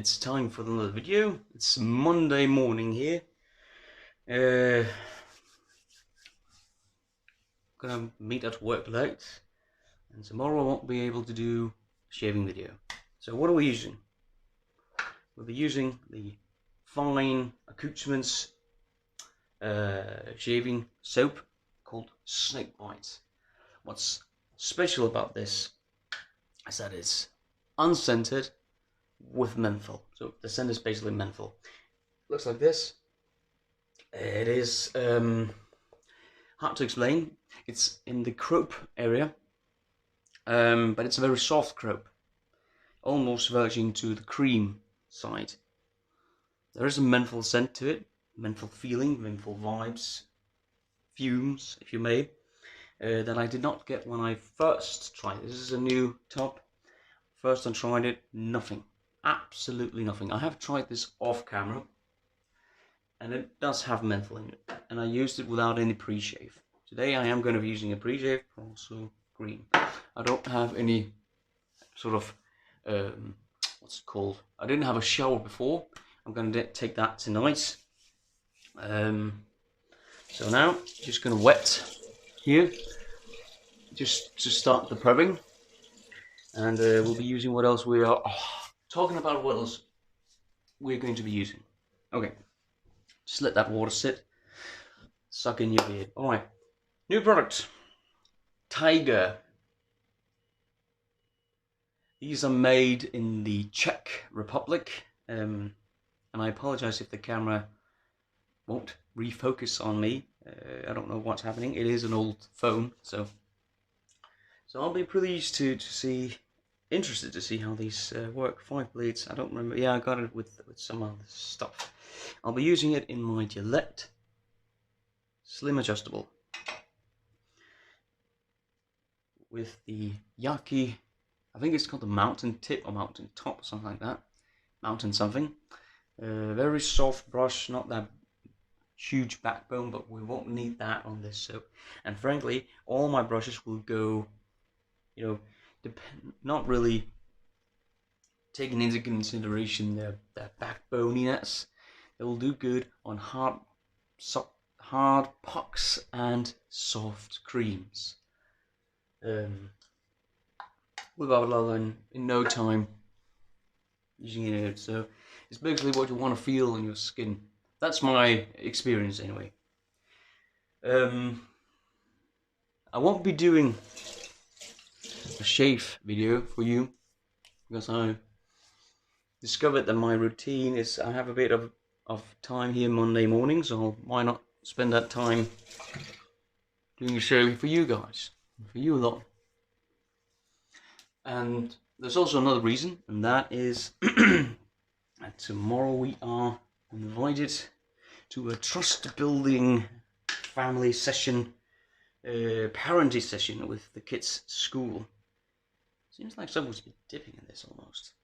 it's time for another video. It's Monday morning here. Gonna meet at work late, and tomorrow I won't be able to do a shaving video. So what are we using? We'll be using the fine accoutrements shaving soap called Snakebite. What's special about this is that it's unscented with menthol. So the scent is basically menthol. Looks like this. It is hard to explain. It's in the crope area, but it's a very soft crope, almost verging to the cream side. There is a menthol scent to it, menthol feeling, menthol vibes, fumes, if you may, that I did not get when I first tried it. This is a new top. First I tried it, nothing. Absolutely nothing. I have tried this off camera, and it does have menthol in it, and I used it without any pre-shave. Today I am going to be using a pre-shave, Proraso green. I don't have any sort of, what's it called? I didn't have a shower before. I'm going to take that tonight. So now, just going to wet here, just to start the prepping. And we'll be using what else we are talking about. What else we're going to be using? Okay, just let that water sit, suck in your beard. All right, new product, Tiger. These are made in the Czech Republic, and I apologize if the camera won't refocus on me. I don't know what's happening. It is an old phone, so I'll be pleased to see, interested to see how these work. 5 blades, I don't remember. Yeah, I got it with some other stuff. I'll be using it in my Gillette Slim Adjustable with the Yaqi, I think it's called the Mountain Tip or Mountain Top or something like that. Mountain something. Very soft brush, not that huge backbone, but we won't need that on this soap. And frankly, all my brushes will go, you know, not really taking into consideration their backboniness. They will do good on hard pucks and soft creams. Without in no time using it. So it's basically what you want to feel on your skin. That's my experience anyway. I won't be doing a shave video for you because I discovered that my routine is I have a bit of time here Monday morning, so why not spend that time doing a shave for you guys, for you lot. And there's also another reason, and that is that tomorrow we are invited to a trust building family session, parenting session with the kids' school. Seems like someone's been dipping in this almost.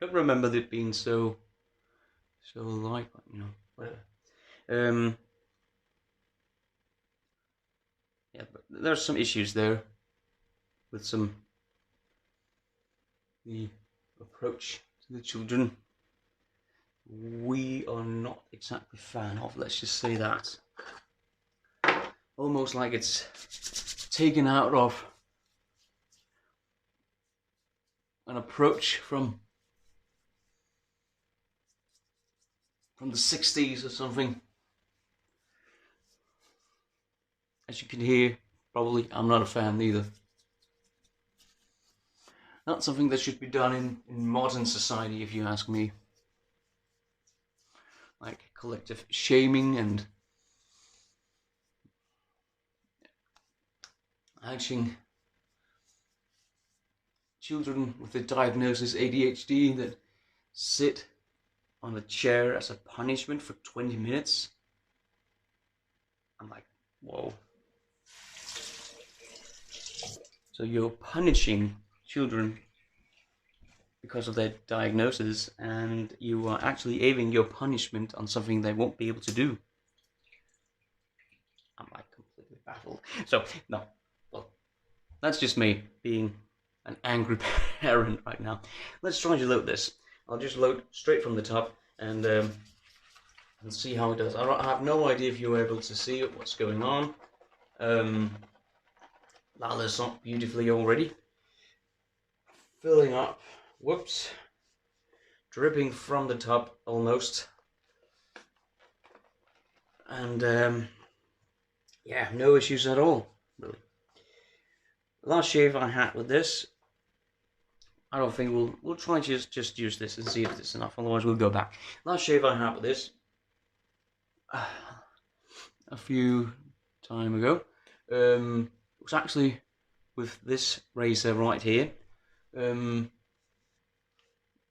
I don't remember it being so light, but you know, whatever. Yeah, but there's some issues there with the approach to the children. We are not exactly fan of, let's just say that. Almost like it's taken out of an approach from the 60s or something. As you can hear, probably, I'm not a fan either. Not something that should be done in modern society, if you ask me. Like collective shaming and hatching children with the diagnosis ADHD that sit on a chair as a punishment for 20 minutes. I'm like, whoa. So you're punishing children because of their diagnosis, and you are actually aiming your punishment on something they won't be able to do. I'm like completely baffled. So, no, well, that's just me being an angry parent right now. Let's try to load this. I'll just load straight from the top and see how it does. I have no idea if you're able to see what's going on. Lathers up beautifully already. Filling up. Whoops. Dripping from the top almost. And yeah, no issues at all, really. Last shave I had with this, I don't think we'll try and just use this and see if it's enough, otherwise we'll go back. Last shave I had with this a few time ago was actually with this razor right here. Oh,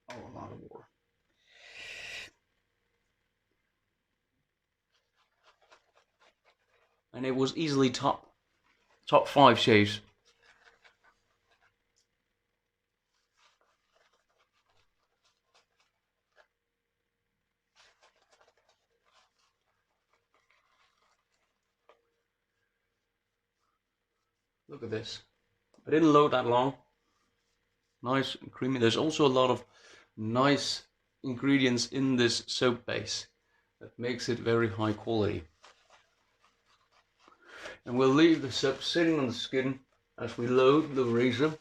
a lot of water. And it was easily top 5 shaves. Look at this. I didn't load that long. Nice and creamy. There's also a lot of nice ingredients in this soap base that makes it very high quality. And we'll leave the soap sitting on the skin as we load the razor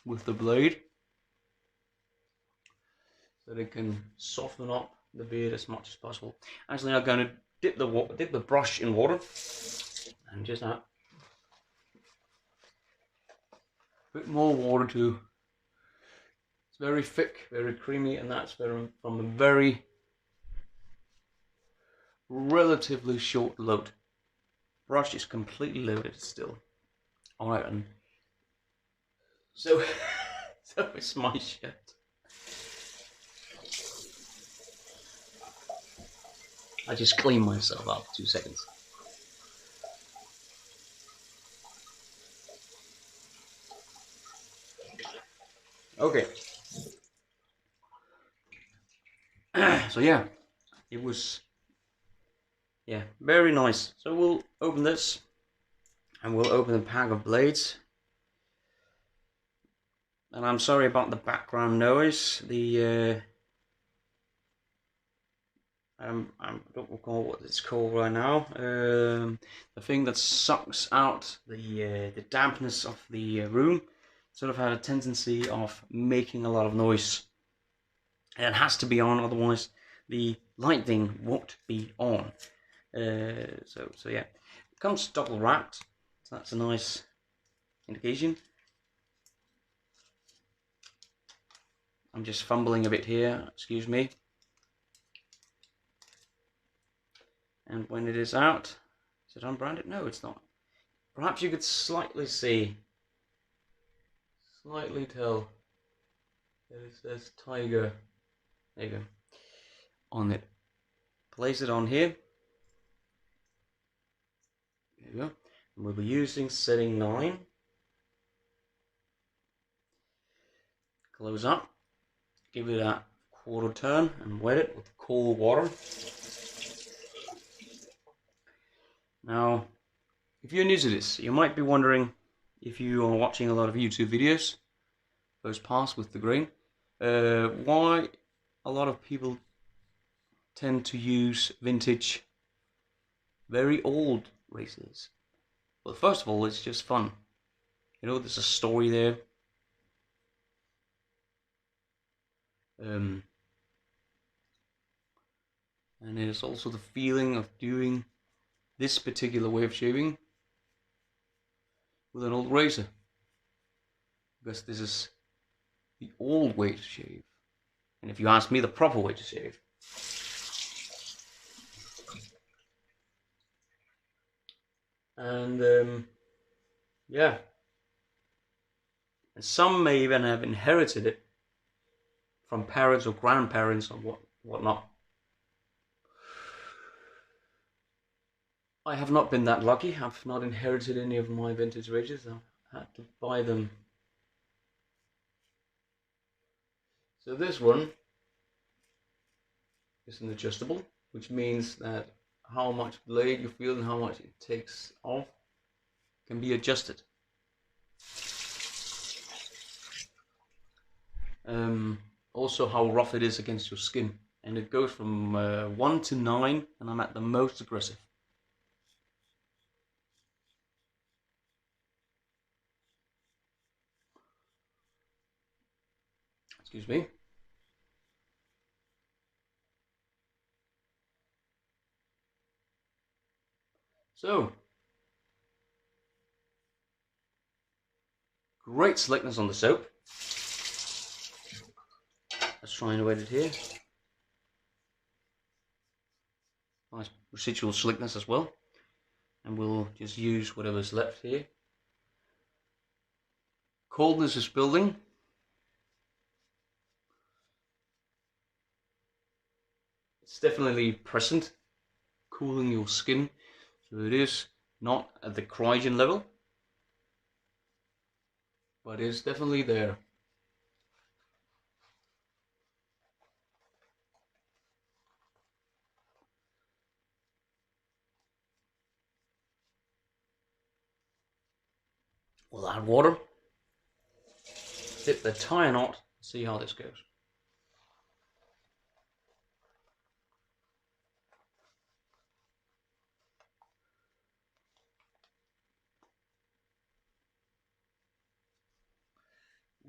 with the blade so that it can soften up the beard as much as possible. Actually, I'm going to dip the brush in water and just add a bit more water too. It's very thick, very creamy, and that's from a very relatively short load. Brush is completely loaded still. Alright, and so it's my shirt. I just clean myself up 2 seconds. Okay. So yeah, it was very nice. So we'll open this and we'll open the pack of blades. And I'm sorry about the background noise. I don't recall what it's called right now. The thing that sucks out the dampness of the room sort of had a tendency of making a lot of noise. And it has to be on, otherwise the lighting won't be on. So yeah, it comes double wrapped, so that's a nice indication. I'm just fumbling a bit here, excuse me. And when it is out, is it unbranded? No, it's not. Perhaps you could slightly tell that it says Tiger. There you go. On it. Place it on here. There you go. And we'll be using setting 9. Close up. Give it a quarter turn and wet it with cold water. Now, if you're new to this, you might be wondering, if you are watching a lot of YouTube videos, those pass with the grain, why a lot of people tend to use vintage, very old razors. Well, first of all, it's just fun. You know, there's a story there. And there's also the feeling of doing this particular way of shaving with an old razor, because this is the old way to shave, and if you ask me, the proper way to shave. And yeah, and some may even have inherited it from parents or grandparents or whatnot. I have not been that lucky. I've not inherited any of my vintage razors. I've had to buy them. So this one is an adjustable, which means that how much blade you feel and how much it takes off can be adjusted. also how rough it is against your skin. And it goes from 1 to 9, and I'm at the most aggressive. Excuse me. So, great slickness on the soap. Let's try and wet it here. Nice residual slickness as well. And we'll just use whatever's left here. Coldness is building. It's definitely present, cooling your skin. So it is not at the cryogen level, but it's definitely there. We'll add water, dip the tie knot, see how this goes.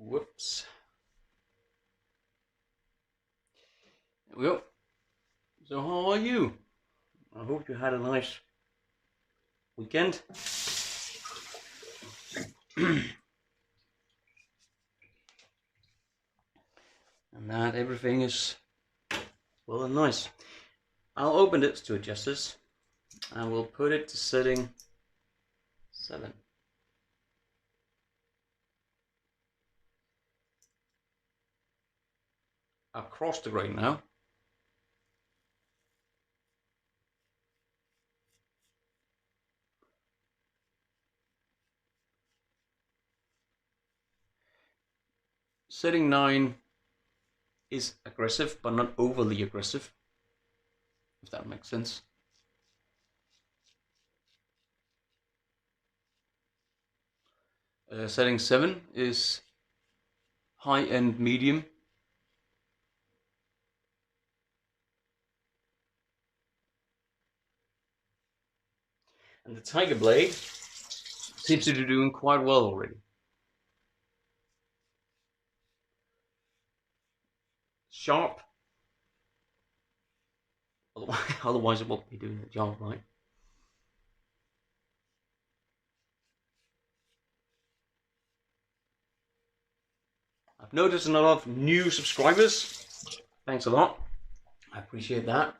Whoops. There we go. So how are you? I hope you had a nice weekend. And that everything is well and nice. I'll open it to adjust this, and we'll put it to setting 7. Across the grain now. Setting 9 is aggressive, but not overly aggressive, if that makes sense. Setting 7 is high-end medium. And the Tiger Blade seems to be doing quite well already. Sharp. Otherwise it won't be doing the job right. I've noticed a lot of new subscribers. Thanks a lot. I appreciate that.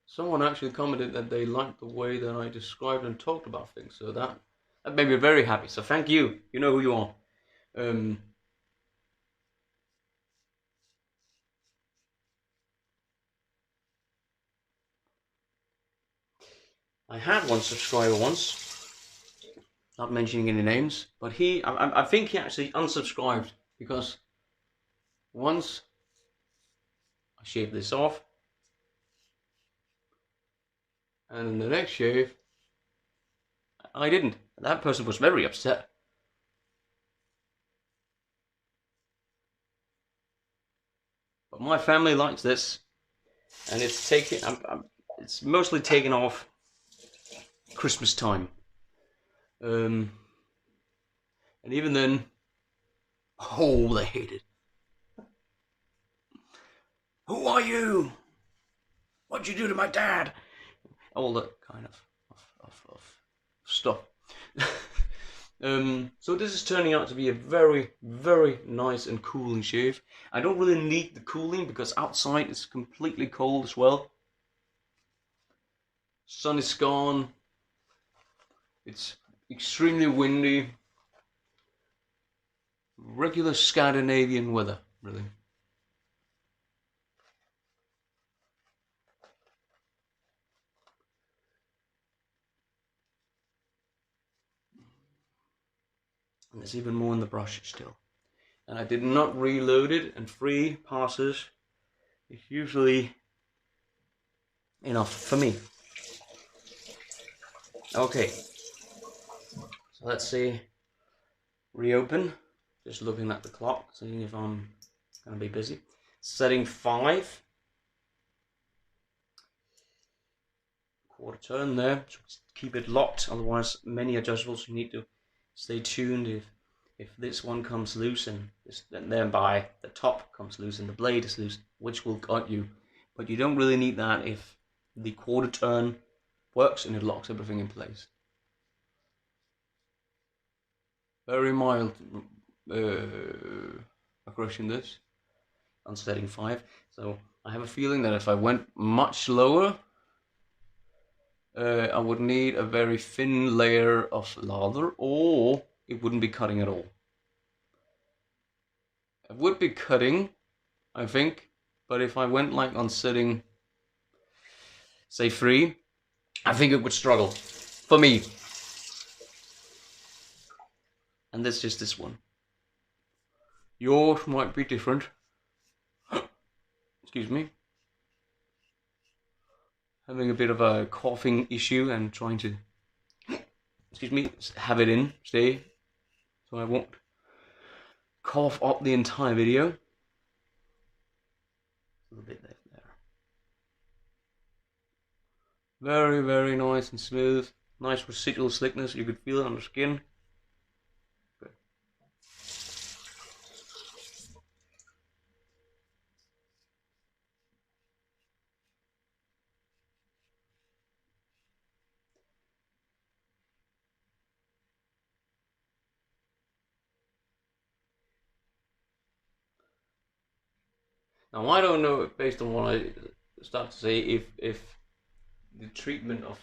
Someone actually commented that they liked the way that I described and talked about things, so that made me very happy. So thank you. You know who you are. I had one subscriber once, not mentioning any names, but I think he actually unsubscribed because once I shaved this off, and in the next shave, I didn't. That person was very upset. But my family likes this, and it's it's mostly taken off Christmas time. And even then, oh, they hate it. Who are you? What'd you do to my dad? All that kind of stuff. So this is turning out to be a very, very nice and cooling shave. I don't really need the cooling because outside it's completely cold as well. Sun is gone. It's extremely windy. Regular Scandinavian weather, really. And there's even more in the brush still. And I did not reload it, and 3 passes is usually enough for me. Okay, so let's see, reopen Just looking at the clock, seeing if I'm going to be busy. Setting 5. Quarter turn there. So keep it locked, otherwise many adjustables. You need to stay tuned if this one comes loose and thereby the top comes loose and the blade is loose, which will cut you. But you don't really need that if the quarter turn works and it locks everything in place. Very mild aggression this on setting 5. So I have a feeling that if I went much lower, I would need a very thin layer of lather, or it wouldn't be cutting at all. It would be cutting, I think, but if I went like on setting, say 3, I think it would struggle, for me. And that's just this one. Yours might be different. Excuse me. Having a bit of a coughing issue and trying to, excuse me, have it in, stay, so I won't cough up the entire video. A little bit left there. Very, very nice and smooth. Nice residual slickness, you could feel it on the skin. Good. Now I don't know, based on what I start to say, if the treatment of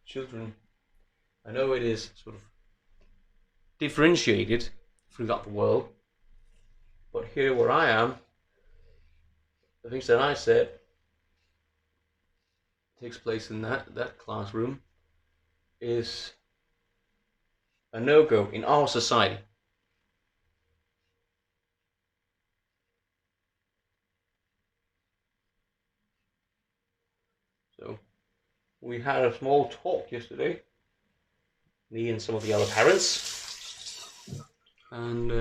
children, I know it is sort of differentiated throughout the world, but here where I am, the things that I said takes place in that classroom is a no-go in our society. So we had a small talk yesterday, me and some of the other parents, and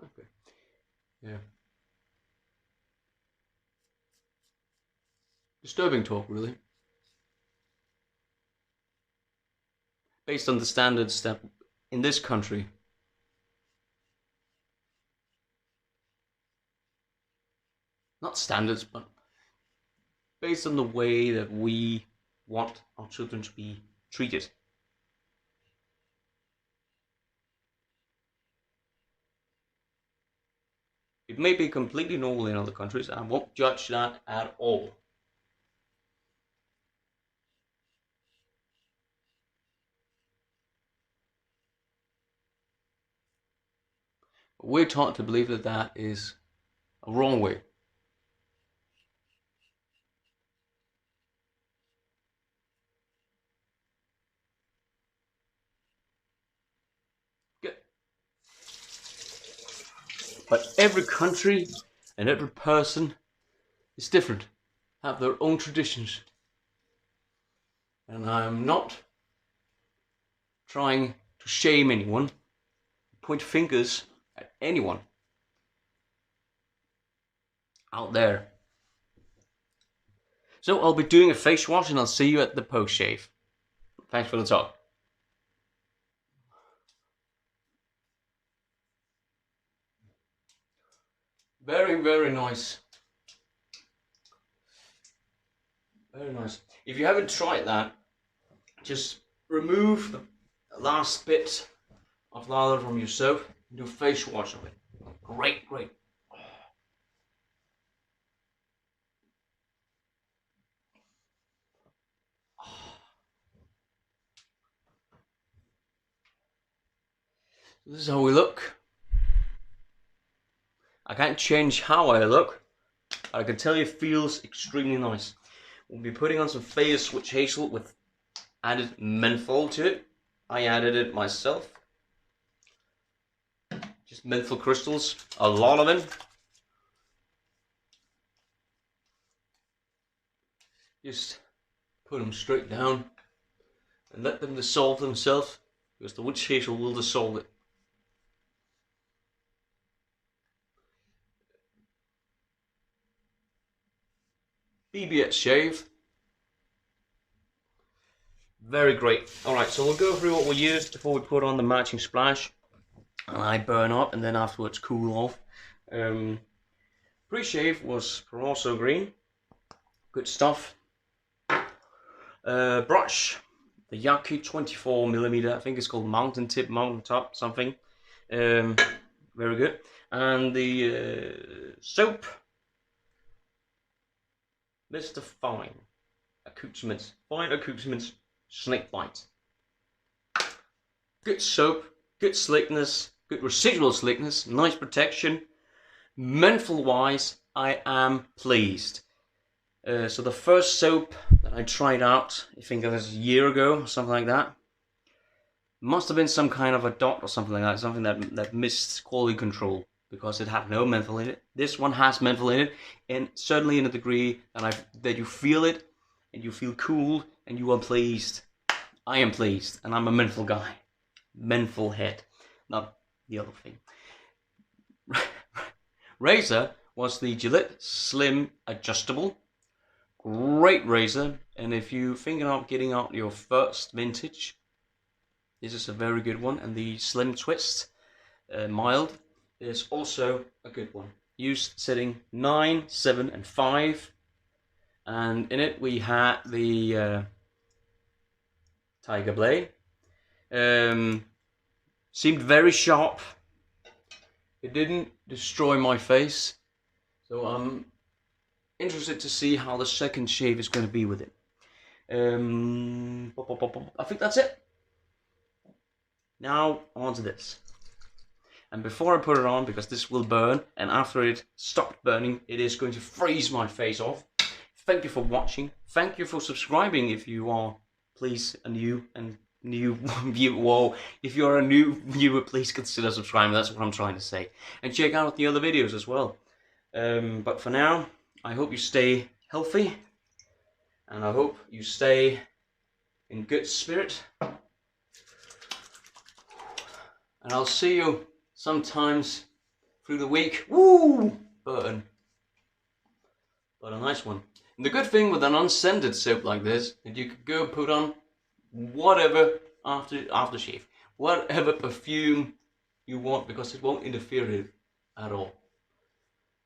okay, yeah, disturbing talk really, based on the standards that in this country, not standards, but based on the way that we want our children to be treated. It may be completely normal in other countries, and I won't judge that at all. But we're taught to believe that that is a wrong way. But every country and every person is different, have their own traditions. And I'm not trying to shame anyone, point fingers at anyone out there. So I'll be doing a face wash and I'll see you at the post shave. Thanks for the talk. Very, very nice. Very nice. If you haven't tried that, just remove the last bit of lather from your soap and do a face wash of it. Great, great. This is how we look. I can't change how I look, but I can tell you it feels extremely nice. We'll be putting on some Face Switch Hazel with added menthol to it. I added it myself. Just menthol crystals, a lot of them. Just put them straight down and let them dissolve themselves because the wood chisel will dissolve it. BBS shave. Very great. Alright, so we'll go through what we used before we put on the matching splash. And I burn up and then afterwards cool off. Pre-shave was Proraso green. Good stuff. Brush. The Yaqi 24mm. I think it's called mountain top, something. Very good. And the soap. Mr. Fine Accoutrements Snake Bite. Good soap, good slickness, good residual slickness, nice protection. Menthol wise, I am pleased. So the first soap that I tried out, I think it was a year ago or something like that, must have been some kind of a dot or something like that, something that missed quality control, because it had no menthol in it. This one has menthol in it, and certainly in a degree that you feel it, and you feel cool, and you are pleased. I am pleased, and I'm a menthol guy. Menthol head, not the other thing. Razor was the Gillette Slim Adjustable. Great razor, and if you're thinking of getting out your first vintage, this is a very good one. And the Slim Twist Mild is also a good one. Used setting 9, 7 and 5, and in it we had the Tiger Blade. Seemed very sharp. It didn't destroy my face, so I'm interested to see how the second shave is going to be with it. I think that's it. Now on to this. And before I put it on, because this will burn, and after it stopped burning, it is going to freeze my face off. Thank you for watching. Thank you for subscribing if you are, please, a new viewer. Whoa, if you're a new viewer, please consider subscribing. That's what I'm trying to say. And check out the other videos as well. But for now, I hope you stay healthy, and I hope you stay in good spirit. And I'll see you sometimes through the week. Woo! Burn. But a nice one. And the good thing with an unscented soap like this, that you could go put on whatever aftershave, whatever perfume you want, because it won't interfere with it at all.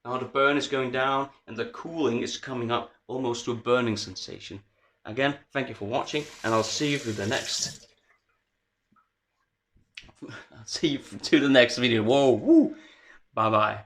Now the burn is going down and the cooling is coming up almost to a burning sensation. Again, thank you for watching, and I'll see you through the next. I'll see you to the next video. Whoa, woo, bye bye.